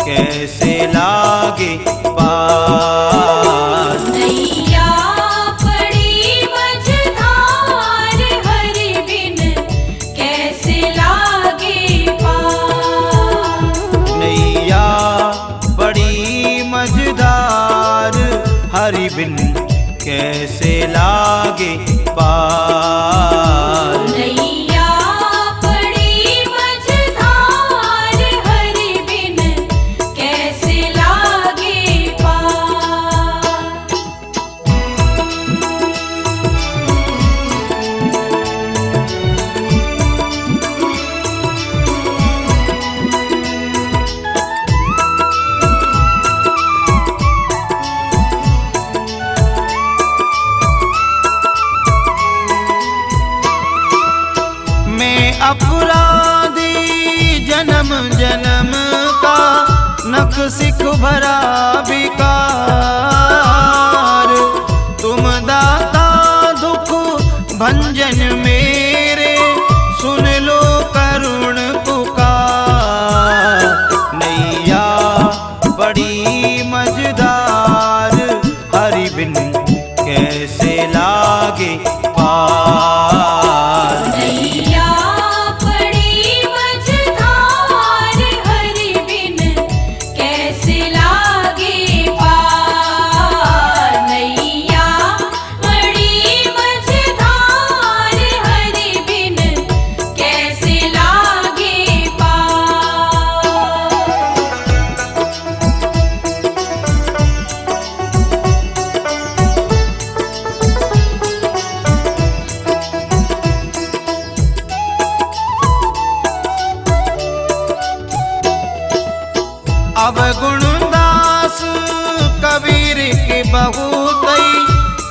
कैसे लागे पार। नैया बड़ी मझधार हरि बिन कैसे लागे पार। नैया बड़ी मझधार हरि बिन कैसे लागे पार। नैया बड़ी मझधार हरि बिन कैसे लागे पार। अपराधी जन्म जन्म का नख सिख भरा विकार। तुम दाता दुख भंजन मेरे सुन लो करुण पुकार। नैया बड़ी मझधार हरि बिन कैसे लागे पार। नैया बड़ी मझधार हरि बिन कैसे लागे पार। नैया बड़ी मझधार हरि बिन कैसे लागे पार। अवगुण दास कबीर के बहुतई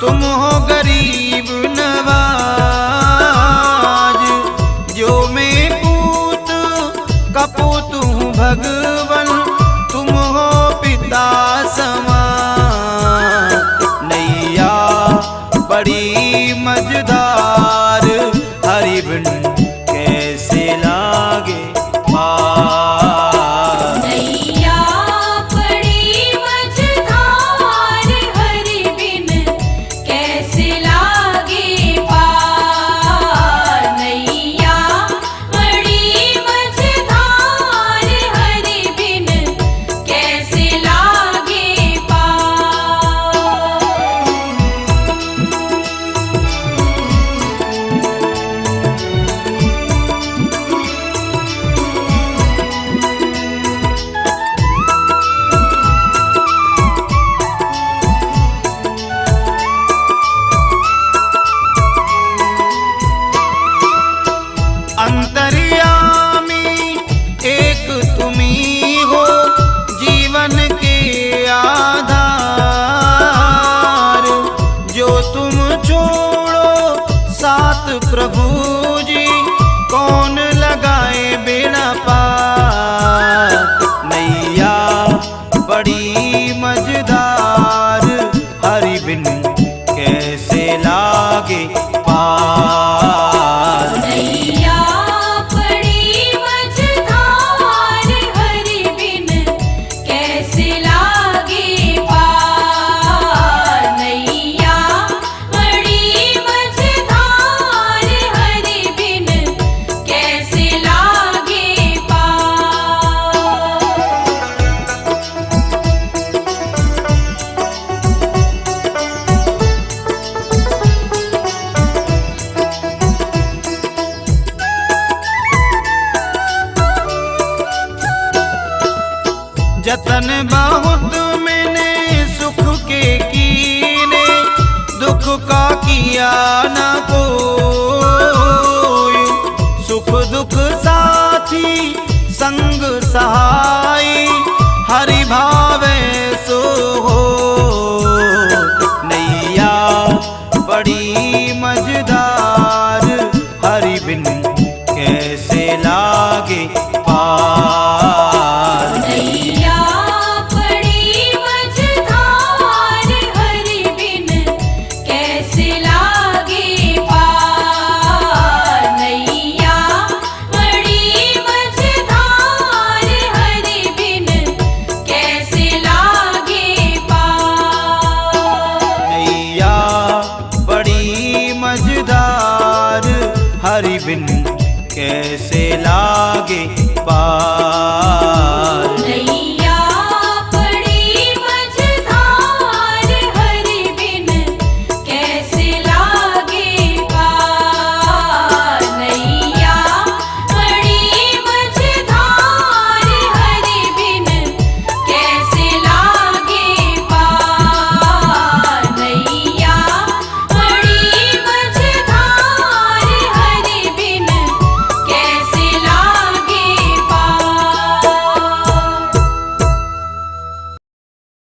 तुम हो गरीब नवाज। जो मैं पूत कपूत हूँ भगवन तुम हो पिता समान। नैया बड़ी मझधार हरि बिन कैसे लागे पार। नैया बड़ी मझधार हरि बिन कैसे लागे पार। नैया बड़ी मझधार हरि बिन कैसे लागे पार। अंतर्यामी एक तुम्ही हो जीवन के आधार। जो तुम छोड़ो साथ प्रभु जी कौन लगाए बेड़ा पार। नैया बड़ी मझधार हरि बिन कैसे लागे पार। नैया बड़ी मझधार हरि बिन कैसे लागे पार। नैया बड़ी मझधार हरि बिन कैसे लागे पार। जतन बहुत मैंने सुख के कीने दुख का किया न कोई। सुख दुख साथी संग सहाय